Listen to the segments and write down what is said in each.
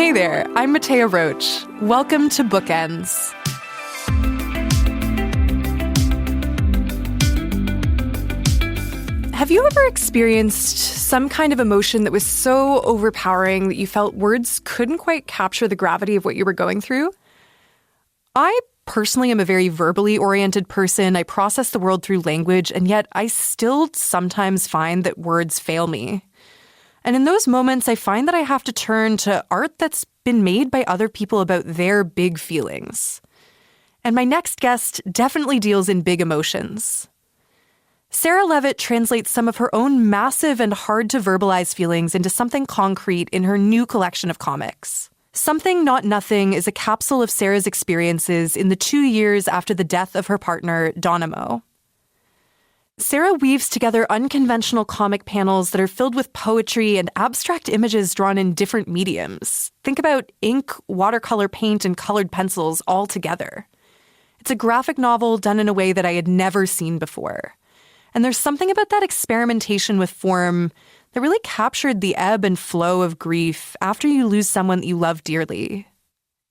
Hey there, I'm Mattea Roach. Welcome to Bookends. Have you ever experienced some kind of emotion that was so overpowering that you felt words couldn't quite capture the gravity of what you were going through? I personally am a very verbally oriented person. I process the world through language, and yet I still sometimes find that words fail me. And in those moments, I find that I have to turn to art that's been made by other people about their big feelings. And my next guest definitely deals in big emotions. Sarah Leavitt translates some of her own massive and hard-to-verbalize feelings into something concrete in her new collection of comics. Something Not Nothing is a capsule of Sarah's experiences in the 2 years after the death of her partner, Dynamo. Sarah weaves together unconventional comic panels that are filled with poetry and abstract images drawn in different mediums. Think about ink, watercolor paint, and colored pencils all together. It's a graphic novel done in a way that I had never seen before. And there's something about that experimentation with form that really captured the ebb and flow of grief after you lose someone that you love dearly.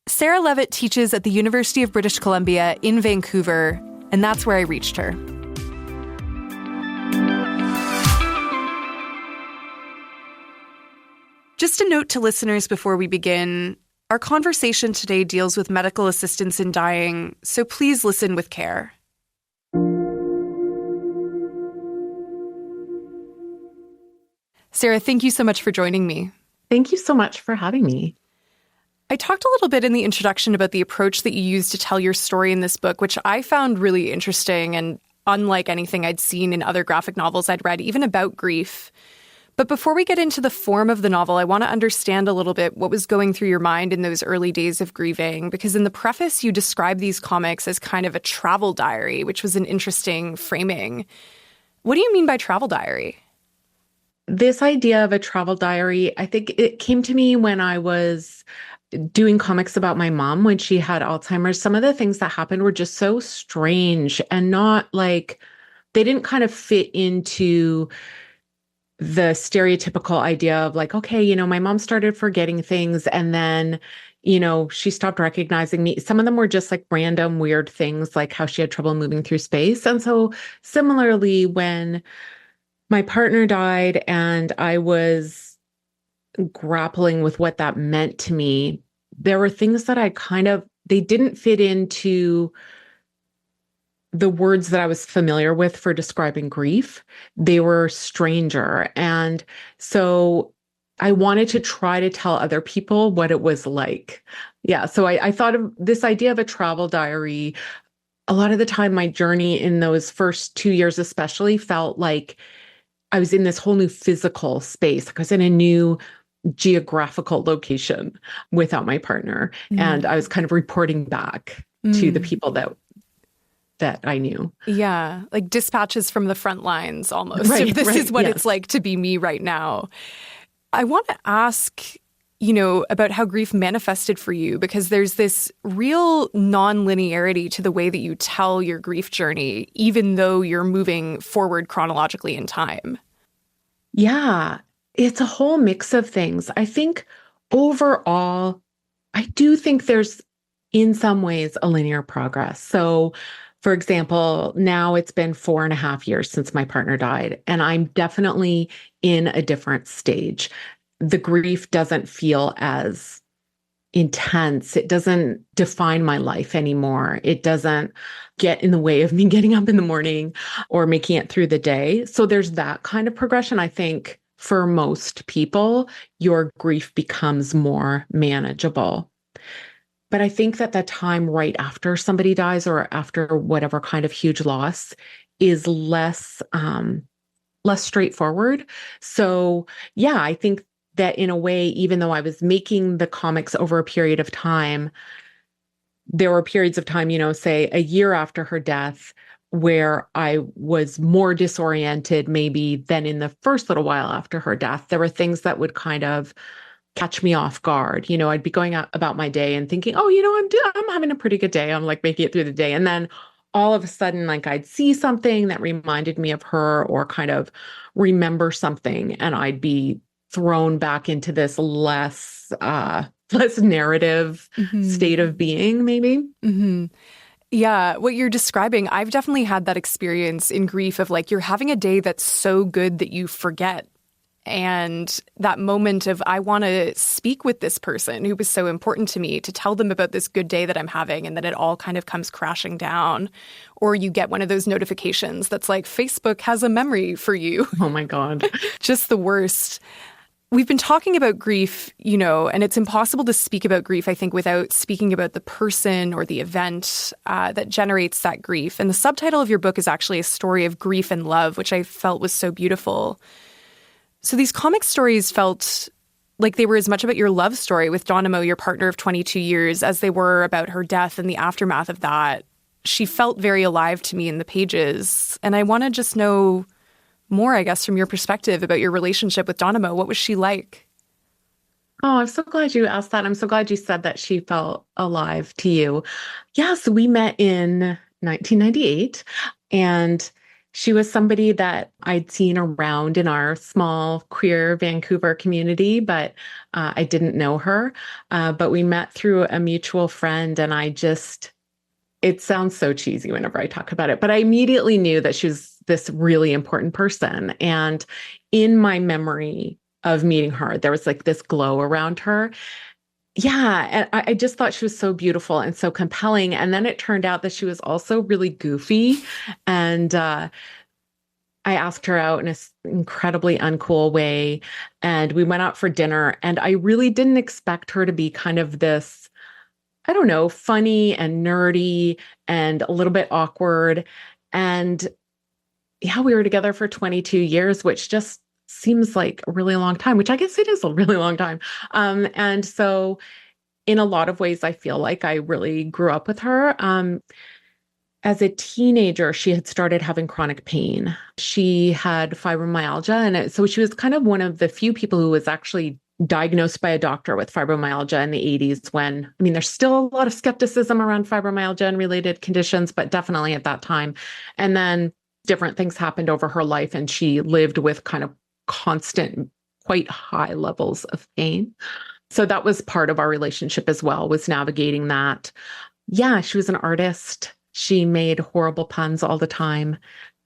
Sarah Leavitt teaches at the University of British Columbia in Vancouver, and that's where I reached her. Just a note to listeners before we begin, our conversation today deals with medical assistance in dying, so please listen with care. Sarah, thank you so much for joining me. Thank you so much for having me. I talked a little bit in the introduction about the approach that you use to tell your story in this book, which I found really interesting and unlike anything I'd seen in other graphic novels I'd read, even about grief. But before we get into the form of the novel, I want to understand a little bit what was going through your mind in those early days of grieving, because in the preface, you describe these comics as kind of a travel diary, which was an interesting framing. What do you mean by travel diary? This idea of a travel diary, I think it came to me when I was doing comics about my mom when she had Alzheimer's. Some of the things that happened were just so strange and not like, they didn't kind of fit into the stereotypical idea of like, okay, my mom started forgetting things and then, she stopped recognizing me. Some of them were just like random weird things, like how she had trouble moving through space. And so similarly, when my partner died and I was grappling with what that meant to me, there were things that they didn't fit into the words that I was familiar with for describing grief. They were stranger. And so I wanted to try to tell other people what it was like. Yeah. So I thought of this idea of a travel diary. A lot of the time, my journey in those first 2 years especially felt like I was in this whole new physical space. I was in a new geographical location without my partner. And I was kind of reporting back to the people that I knew. Yeah, like dispatches from the front lines almost. Right, this is what it's like to be me right now. I want to ask, about how grief manifested for you, because there's this real non-linearity to the way that you tell your grief journey, even though you're moving forward chronologically in time. Yeah, it's a whole mix of things. I think overall, I do think there's in some ways a linear progress. So for example, now it's been 4.5 years since my partner died, and I'm definitely in a different stage. The grief doesn't feel as intense. It doesn't define my life anymore. It doesn't get in the way of me getting up in the morning or making it through the day. So there's that kind of progression. I think for most people, your grief becomes more manageable. But I think that the time right after somebody dies or after whatever kind of huge loss is less straightforward. So yeah, I think that in a way, even though I was making the comics over a period of time, there were periods of time, say a year after her death, where I was more disoriented maybe than in the first little while after her death. There were things that would kind of catch me off guard. I'd be going out about my day and thinking, oh, I'm having a pretty good day. I'm like making it through the day. And then all of a sudden, like I'd see something that reminded me of her or kind of remember something, and I'd be thrown back into this less less narrative Hmm. state of being, maybe. Hmm. Yeah, what you're describing, I've definitely had that experience in grief of like you're having a day that's so good that you forget. And that moment of, I want to speak with this person who was so important to me to tell them about this good day that I'm having, and then it all kind of comes crashing down. Or you get one of those notifications that's like, Facebook has a memory for you. Oh my God. Just the worst. We've been talking about grief, and it's impossible to speak about grief, I think, without speaking about the person or the event that generates that grief. And the subtitle of your book is actually a story of grief and love, which I felt was so beautiful. So these comic stories felt like they were as much about your love story with Donamo, your partner of 22 years, as they were about her death and the aftermath of that. She felt very alive to me in the pages. And I want to just know more, I guess, from your perspective about your relationship with Donamo. What was she like? Oh, I'm so glad you asked that. I'm so glad you said that she felt alive to you. Yes, we met in 1998, and she was somebody that I'd seen around in our small queer Vancouver community, but I didn't know her. But we met through a mutual friend, and it sounds so cheesy whenever I talk about it, but I immediately knew that she was this really important person. And in my memory of meeting her, there was like this glow around her. Yeah. And I just thought she was so beautiful and so compelling. And then it turned out that she was also really goofy. And I asked her out in an incredibly uncool way. And we went out for dinner. And I really didn't expect her to be kind of this, I don't know, funny and nerdy and a little bit awkward. And yeah, we were together for 22 years, which just seems like a really long time, which I guess it is a really long time. And so in a lot of ways, I feel like I really grew up with her. As a teenager, she had started having chronic pain. She had fibromyalgia. So she was kind of one of the few people who was actually diagnosed by a doctor with fibromyalgia in the 80s when, I mean, there's still a lot of skepticism around fibromyalgia and related conditions, but definitely at that time. And then different things happened over her life, and she lived with kind of constant, quite high levels of pain. So that was part of our relationship as well, was navigating that. Yeah, she was an artist. She made horrible puns all the time.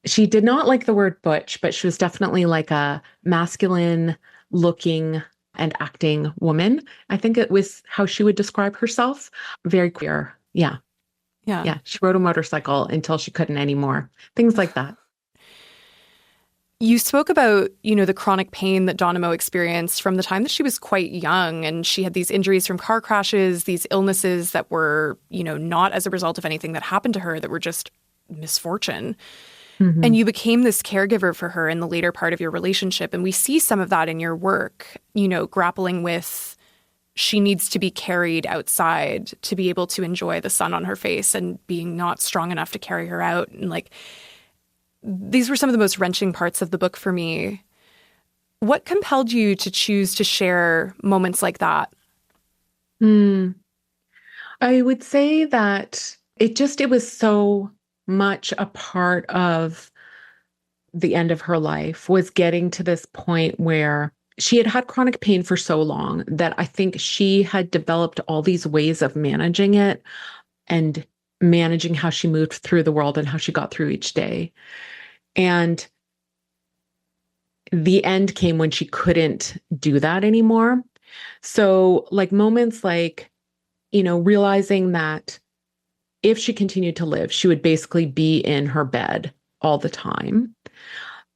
She did not like the word butch, but she was definitely like a masculine looking and acting woman. I think it was how she would describe herself. Very queer. Yeah. Yeah. Yeah. She rode a motorcycle until she couldn't anymore. Things like that. You spoke about, the chronic pain that Donamo experienced from the time that she was quite young, and she had these injuries from car crashes, these illnesses that were, not as a result of anything that happened to her, that were just misfortune. Mm-hmm. And you became this caregiver for her in the later part of your relationship. And we see some of that in your work, grappling with she needs to be carried outside to be able to enjoy the sun on her face, and being not strong enough to carry her out. And like, these were some of the most wrenching parts of the book for me. What compelled you to choose to share moments like that? I would say that it was so much a part of the end of her life, was getting to this point where she had had chronic pain for so long that I think she had developed all these ways of managing it and managing how she moved through the world and how she got through each day. And the end came when she couldn't do that anymore. So like moments like, realizing that if she continued to live, she would basically be in her bed all the time.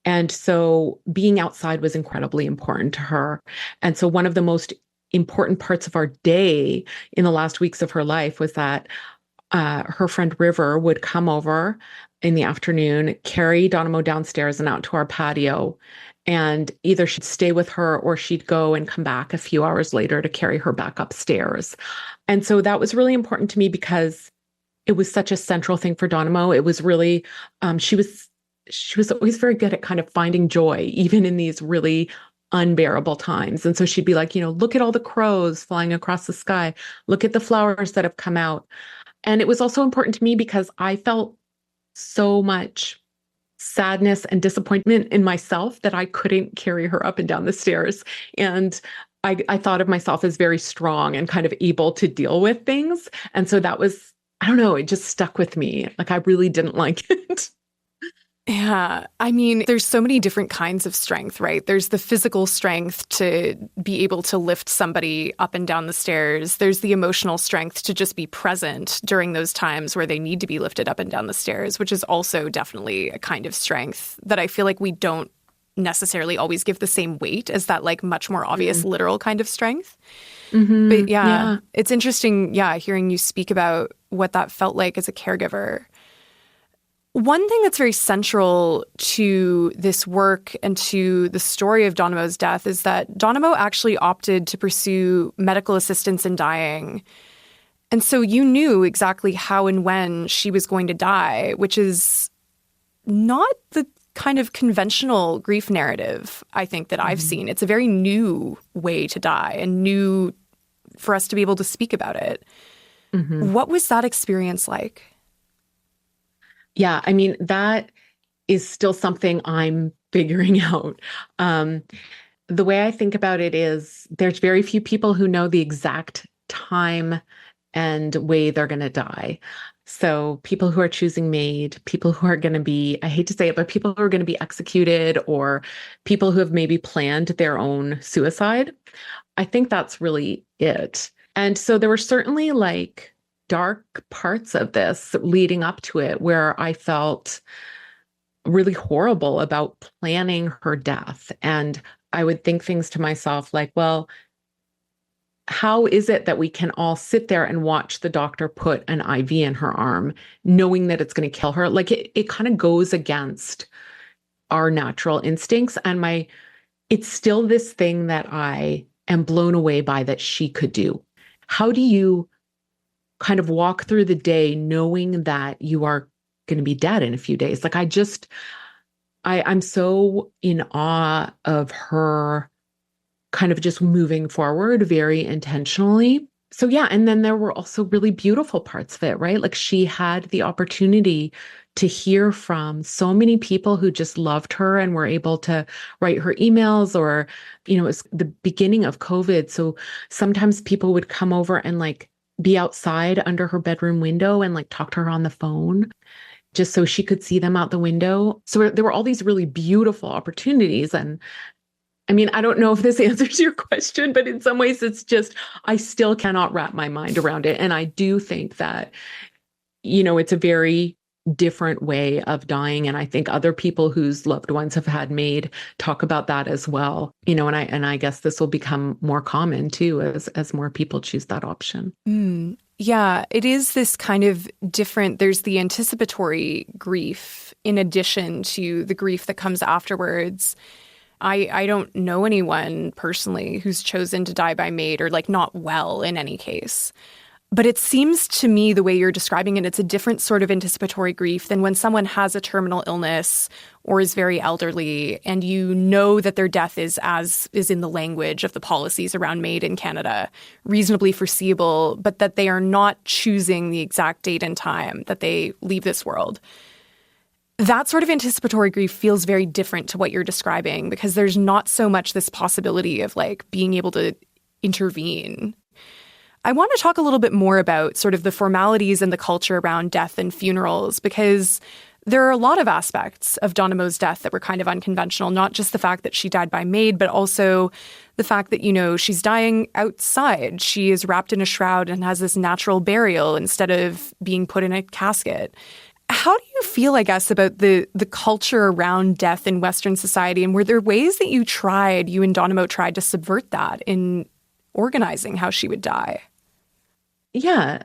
And so being outside was incredibly important to her. And so one of the most important parts of our day in the last weeks of her life was that her friend River would come over in the afternoon, carry Donamo downstairs and out to our patio. And either she'd stay with her or she'd go and come back a few hours later to carry her back upstairs. And so that was really important to me because it was such a central thing for Donamo. It was really, she was always very good at kind of finding joy, even in these really unbearable times. And so she'd be like, look at all the crows flying across the sky. Look at the flowers that have come out. And it was also important to me because I felt so much sadness and disappointment in myself that I couldn't carry her up and down the stairs. And I thought of myself as very strong and kind of able to deal with things. And so that was, I don't know, it just stuck with me. Like I really didn't like it. Yeah. I mean, there's so many different kinds of strength, right? There's the physical strength to be able to lift somebody up and down the stairs. There's the emotional strength to just be present during those times where they need to be lifted up and down the stairs, which is also definitely a kind of strength that I feel like we don't necessarily always give the same weight as that like much more obvious literal kind of strength. But yeah, it's interesting, hearing you speak about what that felt like as a caregiver. One thing that's very central to this work and to the story of Donamo's death is that Donamo actually opted to pursue medical assistance in dying. And so you knew exactly how and when she was going to die, which is not the kind of conventional grief narrative, I think, that I've seen. It's a very new way to die and new for us to be able to speak about it. What was that experience like? Yeah, I mean, that is still something I'm figuring out. The way I think about it is there's very few people who know the exact time and way they're going to die. So people who are choosing MAID, people who are going to be, I hate to say it, but people who are going to be executed, or people who have maybe planned their own suicide. I think that's really it. And so there were certainly like dark parts of this leading up to it where I felt really horrible about planning her death. And I would think things to myself like, well, how is it that we can all sit there and watch the doctor put an IV in her arm, knowing that it's going to kill her? Like it kind of goes against our natural instincts. And it's still this thing that I am blown away by that she could do. How do you kind of walk through the day knowing that you are going to be dead in a few days? Like I'm so in awe of her kind of just moving forward very intentionally. So yeah, and then there were also really beautiful parts of it, right? Like she had the opportunity to hear from so many people who just loved her and were able to write her emails, or, it was the beginning of COVID. So sometimes people would come over and like be outside under her bedroom window and like talk to her on the phone just so she could see them out the window. So there were all these really beautiful opportunities. And I mean, I don't know if this answers your question, but in some ways it's just, I still cannot wrap my mind around it. And I do think that, it's a very different way of dying. And I think other people whose loved ones have had MAID talk about that as well. And I guess this will become more common too, as more people choose that option. Yeah, it is this kind of different, there's the anticipatory grief in addition to the grief that comes afterwards. I don't know anyone personally who's chosen to die by MAID or like not well in any case. But it seems to me the way you're describing it, it's a different sort of anticipatory grief than when someone has a terminal illness or is very elderly and you know that their death is, as is in the language of the policies around MAID in Canada, reasonably foreseeable, but that they are not choosing the exact date and time that they leave this world. That sort of anticipatory grief feels very different to what you're describing because there's not so much this possibility of like being able to intervene. I want to talk a little bit more about sort of the formalities and the culture around death and funerals, because there are a lot of aspects of Donamo's death that were kind of unconventional, not just the fact that she died by MAID, but also the fact that, she's dying outside. She is wrapped in a shroud and has this natural burial instead of being put in a casket. How do you feel, I guess, about the culture around death in Western society? And were there ways that you and Donamo tried to subvert that in organizing how she would die? Yeah.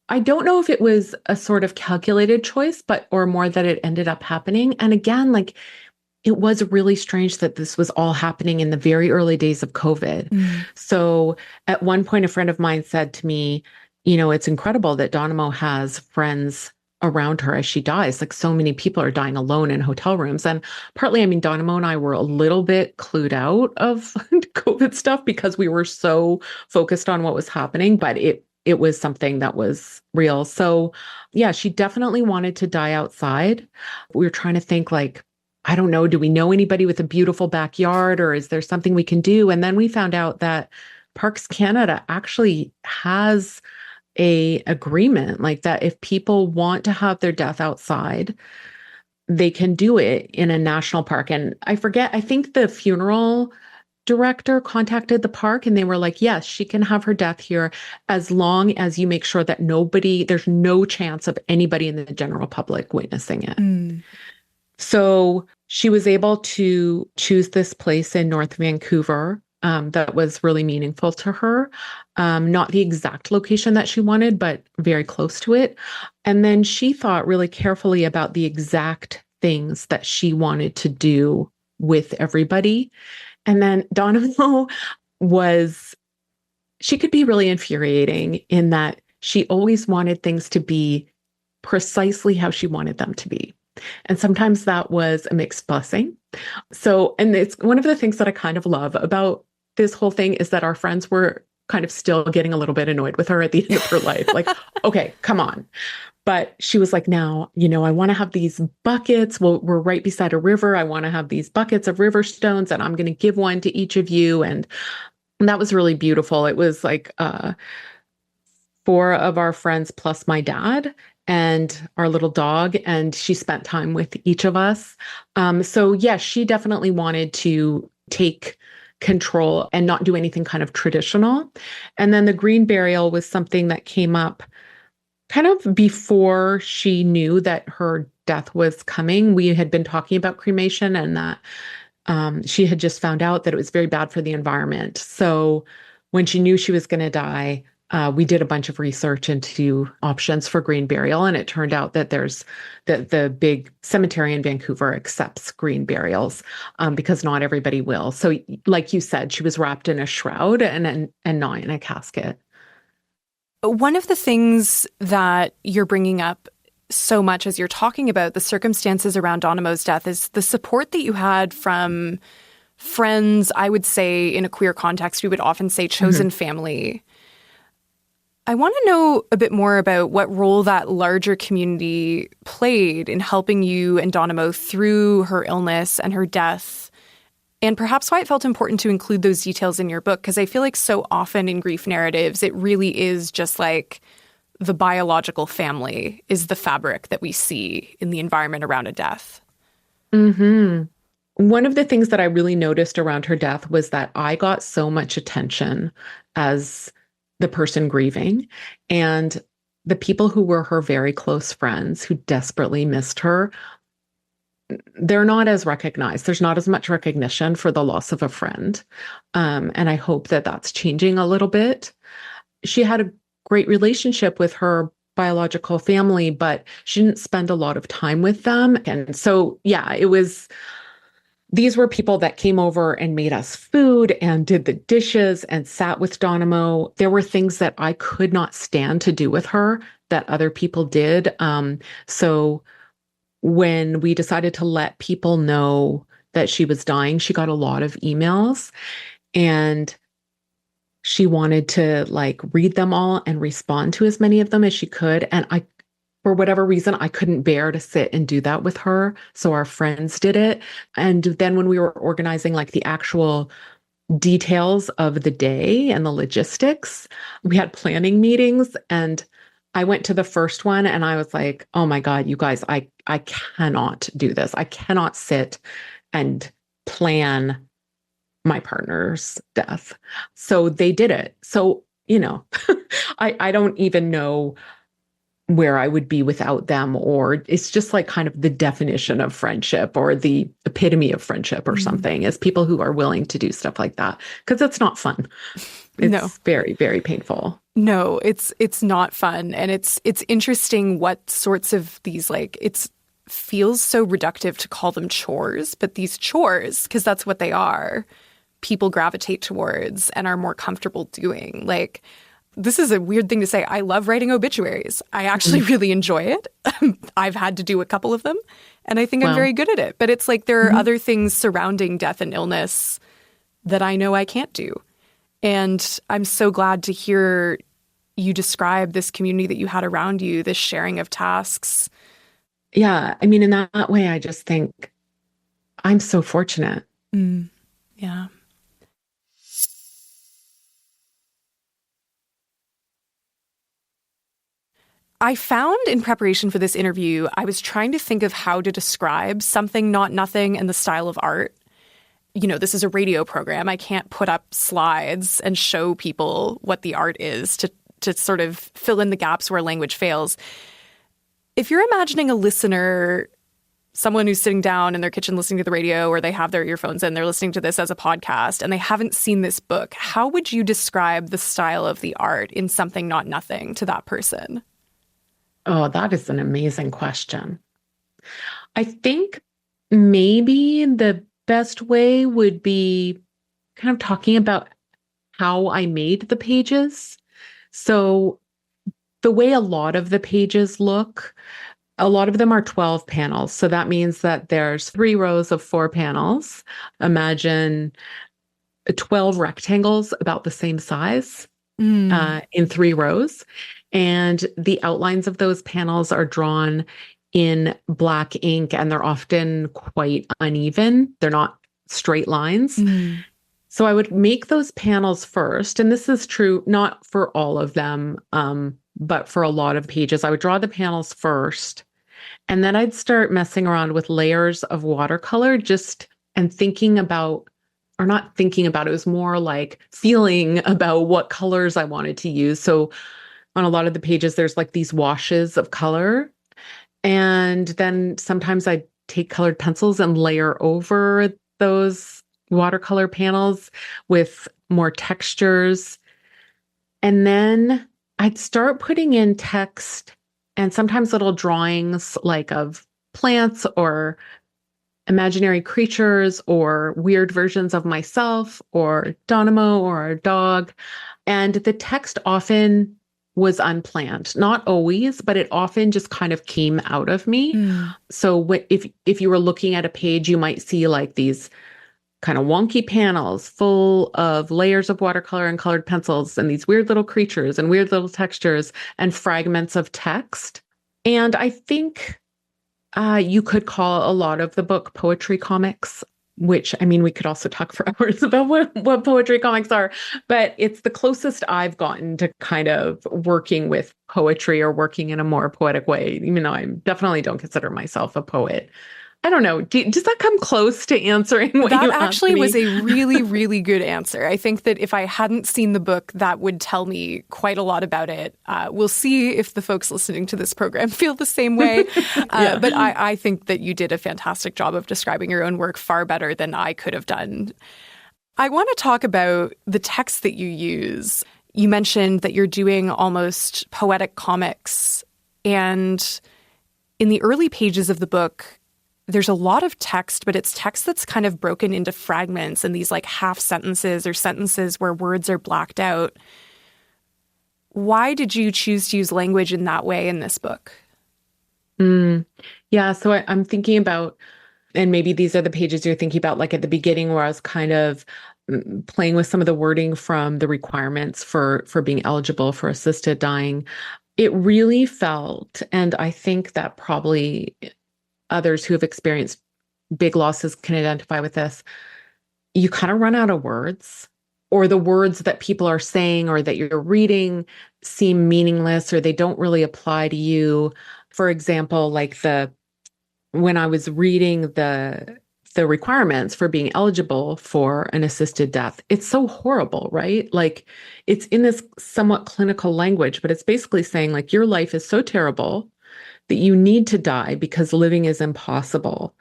I don't know if it was a sort of calculated choice, or more that it ended up happening. And again, like it was really strange that this was all happening in the very early days of COVID. So at one point, a friend of mine said to me, it's incredible that Donamo has friends around her as she dies. Like so many people are dying alone in hotel rooms. And partly, Donamo and I were a little bit clued out of COVID stuff because we were so focused on what was happening, but it was something that was real. So yeah, she definitely wanted to die outside. We were trying to think like, I don't know, do we know anybody with a beautiful backyard, or is there something we can do? And then we found out that Parks Canada actually has a agreement like that. If people want to have their death outside, they can do it in a national park. And I forget, I think the funeral director contacted the park and they were like, yes, she can have her death here as long as you make sure that there's no chance of anybody in the general public witnessing it. So she was able to choose this place in North Vancouver that was really meaningful to her. Not the exact location that she wanted, but very close to it. And then she thought really carefully about the exact things that she wanted to do with everybody. And then Donovo she could be really infuriating in that she always wanted things to be precisely how she wanted them to be. And sometimes that was a mixed blessing. So, and it's one of the things that I kind of love about this whole thing is that our friends were kind of still getting a little bit annoyed with her at the end of her life. Like, okay, come on. But she was like, now, I want to have these buckets. Well, we're right beside a river. I want to have these buckets of river stones, and I'm going to give one to each of you. And that was really beautiful. It was like 4 of our friends plus my dad and our little dog, and she spent time with each of us. So yes, she definitely wanted to take control and not do anything kind of traditional. And then the green burial was something that came up kind of before she knew that her death was coming. We had been talking about cremation and that she had just found out that it was very bad for the environment. So when she knew she was going to die, we did a bunch of research into options for green burial, and it turned out that there's the big cemetery in Vancouver accepts green burials because not everybody will. So, like you said, she was wrapped in a shroud and not in a casket. One of the things that you're bringing up so much as you're talking about the circumstances around Donomo's death is the support that you had from friends. I would say in a queer context, we would often say chosen family. I want to know a bit more about what role that larger community played in helping you and Donomo through her illness and her death, and perhaps why it felt important to include those details in your book, because I feel like so often in grief narratives, it really is just like the biological family is the fabric that we see in the environment around a death. One of the things that I really noticed around her death was that I got so much attention as the person grieving, and the people who were her very close friends who desperately missed her, they're not as recognized. There's not as much recognition for the loss of a friend. And I hope that that's changing a little bit. She had a great relationship with her biological family, but she didn't spend a lot of time with them. And so, yeah, these were people that came over and made us food and did the dishes and sat with Donomo. There were things that I could not stand to do with her that other people did. So when we decided to let people know that she was dying, she got a lot of emails, and she wanted to read them all and respond to as many of them as she could. And for whatever reason, I couldn't bear to sit and do that with her. So our friends did it. And then when we were organizing the actual details of the day and the logistics, we had planning meetings, and I went to the first one and I was like, oh my God, you guys, I cannot do this. I cannot sit and plan my partner's death. So they did it. So, I don't even know where I would be without them, or it's just kind of the definition of friendship or the epitome of friendship or something, is people who are willing to do stuff like that, because it's not fun. It's very, very painful. No, it's not fun. And it's interesting what sorts of these, it feels so reductive to call them chores, but these chores, because that's what they are, people gravitate towards and are more comfortable doing. This is a weird thing to say. I love writing obituaries. I actually really enjoy it. I've had to do a couple of them, and I think I'm very good at it. But it's there are other things surrounding death and illness that I know I can't do. And I'm so glad to hear you describe this community that you had around you, this sharing of tasks. Yeah. I mean, in that way, I just think I'm so fortunate. Yeah. I found in preparation for this interview, I was trying to think of how to describe something not nothing and the style of art. You know, this is a radio program. I can't put up slides and show people what the art is to sort of fill in the gaps where language fails. If you're imagining a listener, someone who's sitting down in their kitchen listening to the radio, or they have their earphones in, they're listening to this as a podcast, and they haven't seen this book, how would you describe the style of the art in something not nothing to that person? Oh, that is an amazing question. I think maybe the best way would be kind of talking about how I made the pages. So the way a lot of the pages look, a lot of them are 12 panels. So that means that there's 3 rows of 4 panels. Imagine 12 rectangles about the same size in 3 rows. And the outlines of those panels are drawn in black ink, and they're often quite uneven. They're not straight lines. So I would make those panels first. And this is true not for all of them, but for a lot of pages. I would draw the panels first. And then I'd start messing around with layers of watercolor and thinking about, or not thinking about, it was more like feeling about what colors I wanted to use. So on a lot of the pages, there's like these washes of color. And then sometimes I'd take colored pencils and layer over those watercolor panels with more textures. And then I'd start putting in text and sometimes little drawings like of plants or imaginary creatures or weird versions of myself or Dynamo or a dog. And the text often was unplanned, not always, but it often just kind of came out of me. So if you were looking at a page, you might see like these kind of wonky panels full of layers of watercolor and colored pencils and these weird little creatures and weird little textures and fragments of text. And I think you could call a lot of the book poetry comics, which, I mean, we could also talk for hours about what poetry comics are, but it's the closest I've gotten to kind of working with poetry or working in a more poetic way, even though I definitely don't consider myself a poet. I don't know. Does that come close to answering what you asked me? That actually was a really, really good answer. I think that if I hadn't seen the book, that would tell me quite a lot about it. We'll see if the folks listening to this program feel the same way. But I think that you did a fantastic job of describing your own work, far better than I could have done. I want to talk about the text that you use. You mentioned that you're doing almost poetic comics. And in the early pages of the book, there's a lot of text, but it's text that's kind of broken into fragments and these like half sentences or sentences where words are blacked out. Why did you choose to use language in that way in this book? Yeah, so I'm thinking about, and maybe these are the pages you're thinking about, like at the beginning where I was kind of playing with some of the wording from the requirements for being eligible for assisted dying. It really felt, and I think that probably others who have experienced big losses can identify with this. You kind of run out of words, or the words that people are saying or that you're reading seem meaningless, or they don't really apply to you. For example, like when I was reading the requirements for being eligible for an assisted death, it's so horrible, right? Like it's in this somewhat clinical language, but it's basically saying like your life is so terrible that you need to die because living is impossible.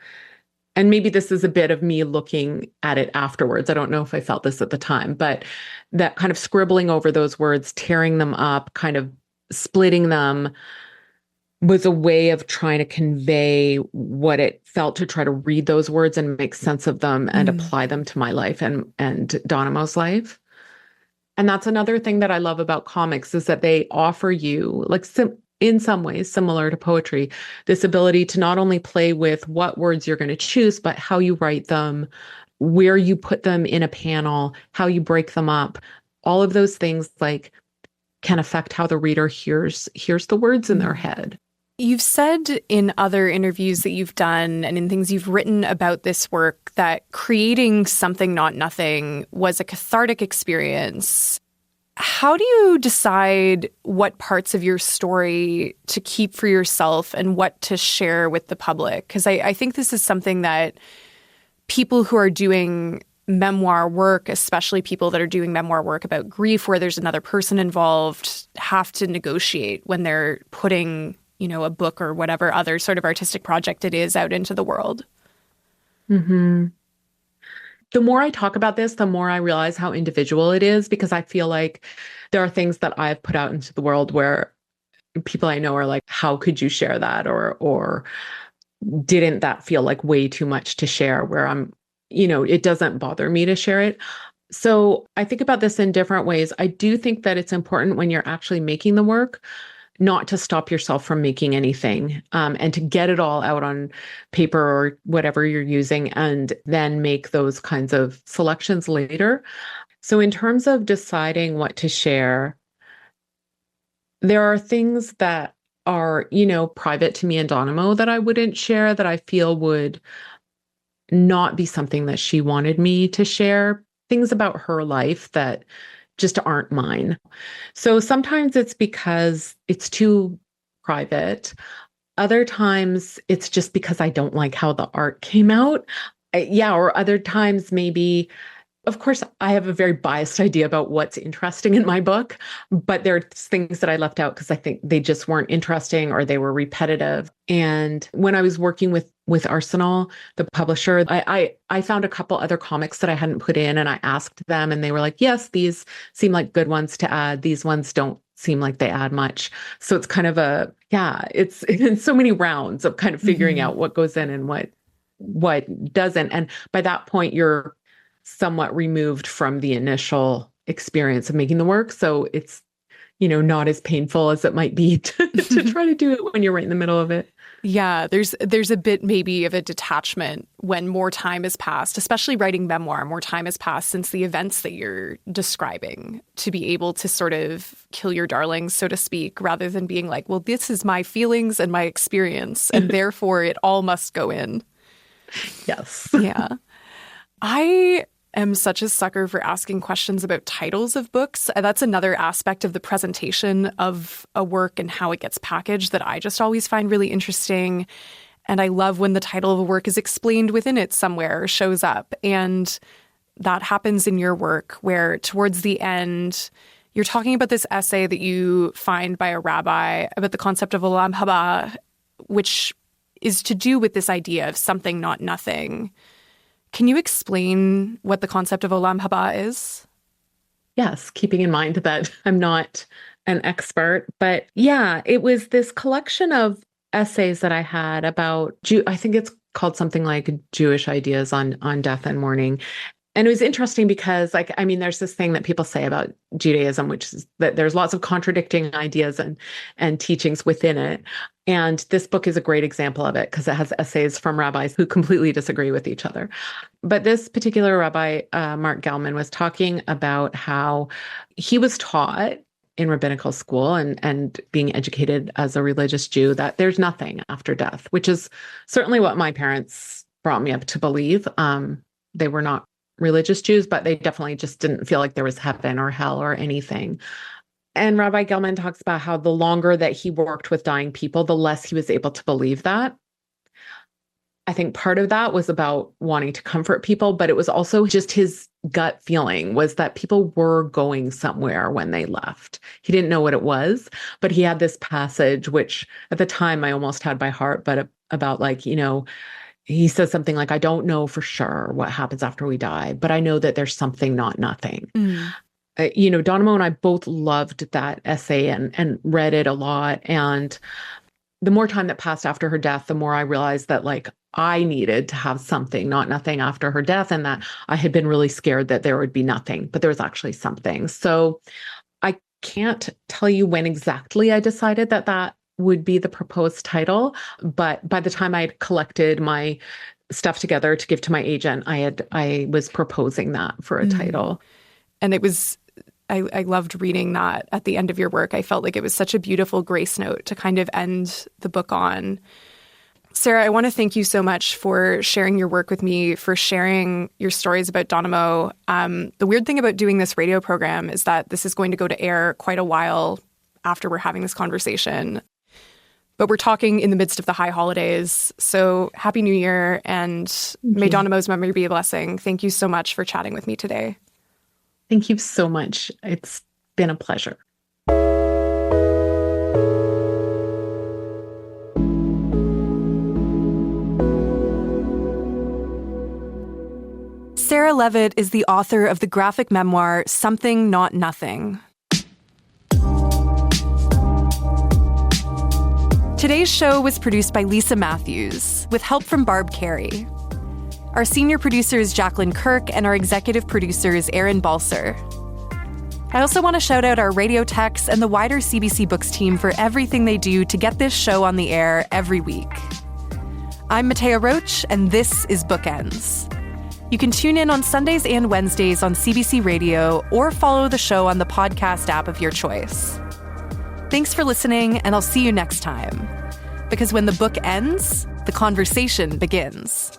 And maybe this is a bit of me looking at it afterwards. I don't know if I felt this at the time, but that kind of scribbling over those words, tearing them up, kind of splitting them was a way of trying to convey what it felt to try to read those words and make sense of them and apply them to my life and Dynamo's life. And that's another thing that I love about comics is that they offer you, like in some ways similar to poetry, this ability to not only play with what words you're going to choose, but how you write them, where you put them in a panel, how you break them up. All of those things like can affect how the reader hears the words in their head. You've said in other interviews that you've done and in things you've written about this work that creating Something Not Nothing was a cathartic experience. How do you decide what parts of your story to keep for yourself and what to share with the public? Because I think this is something that people who are doing memoir work, especially people that are doing memoir work about grief where there's another person involved, have to negotiate when they're putting, a book or whatever other sort of artistic project it is out into the world. Mm-hmm. The more I talk about this, the more I realize how individual it is, because I feel like there are things that I've put out into the world where people I know are like, how could you share that? Or didn't that feel like way too much to share, where it doesn't bother me to share it. So I think about this in different ways. I do think that it's important when you're actually making the work not to stop yourself from making anything, and to get it all out on paper or whatever you're using, and then make those kinds of selections later. So in terms of deciding what to share, there are things that are, private to me and Donamo that I wouldn't share, that I feel would not be something that she wanted me to share, things about her life that just aren't mine. So sometimes it's because it's too private. Other times it's just because I don't like how the art came out. Or other times maybe, of course, I have a very biased idea about what's interesting in my book, but there are things that I left out because I think they just weren't interesting or they were repetitive. And when I was working with Arsenal, the publisher, I found a couple other comics that I hadn't put in, and I asked them, and they were like, yes, these seem like good ones to add. These ones don't seem like they add much. So it's kind of it's in so many rounds of kind of figuring out what goes in and what doesn't. And by that point, you're somewhat removed from the initial experience of making the work. So it's, not as painful as it might be to try to do it when you're right in the middle of it. Yeah, there's a bit maybe of a detachment when more time has passed, especially writing memoir, more time has passed since the events that you're describing, to be able to sort of kill your darlings, so to speak, rather than being like, well, this is my feelings and my experience, and therefore it all must go in. Yes. Yeah. I am such a sucker for asking questions about titles of books. That's another aspect of the presentation of a work and how it gets packaged that I just always find really interesting. And I love when the title of a work is explained within it somewhere, shows up. And that happens in your work, where towards the end, you're talking about this essay that you find by a rabbi about the concept of olam haba, which is to do with this idea of something not nothing. Can you explain what the concept of olam haba is? Yes, keeping in mind that I'm not an expert, but it was this collection of essays that I had about I think it's called something like Jewish ideas on death and mourning. And it was interesting because, there's this thing that people say about Judaism, which is that there's lots of contradicting ideas and teachings within it. And this book is a great example of it because it has essays from rabbis who completely disagree with each other. But this particular rabbi, Mark Gelman, was talking about how he was taught in rabbinical school and being educated as a religious Jew that there's nothing after death, which is certainly what my parents brought me up to believe. They were not religious Jews, but they definitely just didn't feel like there was heaven or hell or anything. And Rabbi Gelman talks about how the longer that he worked with dying people, the less he was able to believe that. I think part of that was about wanting to comfort people, but it was also just his gut feeling was that people were going somewhere when they left. He didn't know what it was, but he had this passage, which at the time I almost had by heart, but about he says something like, I don't know for sure what happens after we die, but I know that there's something not nothing. Donamo and I both loved that essay and read it a lot. And the more time that passed after her death, the more I realized that I needed to have something, not nothing after her death, and that I had been really scared that there would be nothing, but there was actually something. So I can't tell you when exactly I decided that would be the proposed title. But by the time I had collected my stuff together to give to my agent, I was proposing that for a title. And it was I loved reading that at the end of your work. I felt like it was such a beautiful grace note to kind of end the book on. Sarah, I want to thank you so much for sharing your work with me, for sharing your stories about Donamo. The weird thing about doing this radio program is that this is going to go to air quite a while after we're having this conversation. But we're talking in the midst of the high holidays. So Happy New Year, and may Donamo's memory be a blessing. Thank you so much for chatting with me today. Thank you so much. It's been a pleasure. Sarah Leavitt is the author of the graphic memoir, Something Not Nothing. Today's show was produced by Lisa Matthews, with help from Barb Carey. Our senior producer is Jacqueline Kirk, and our executive producer is Aaron Balser. I also want to shout out our radio techs and the wider CBC Books team for everything they do to get this show on the air every week. I'm Mattea Roach, and this is Bookends. You can tune in on Sundays and Wednesdays on CBC Radio or follow the show on the podcast app of your choice. Thanks for listening, and I'll see you next time. Because when the book ends, the conversation begins.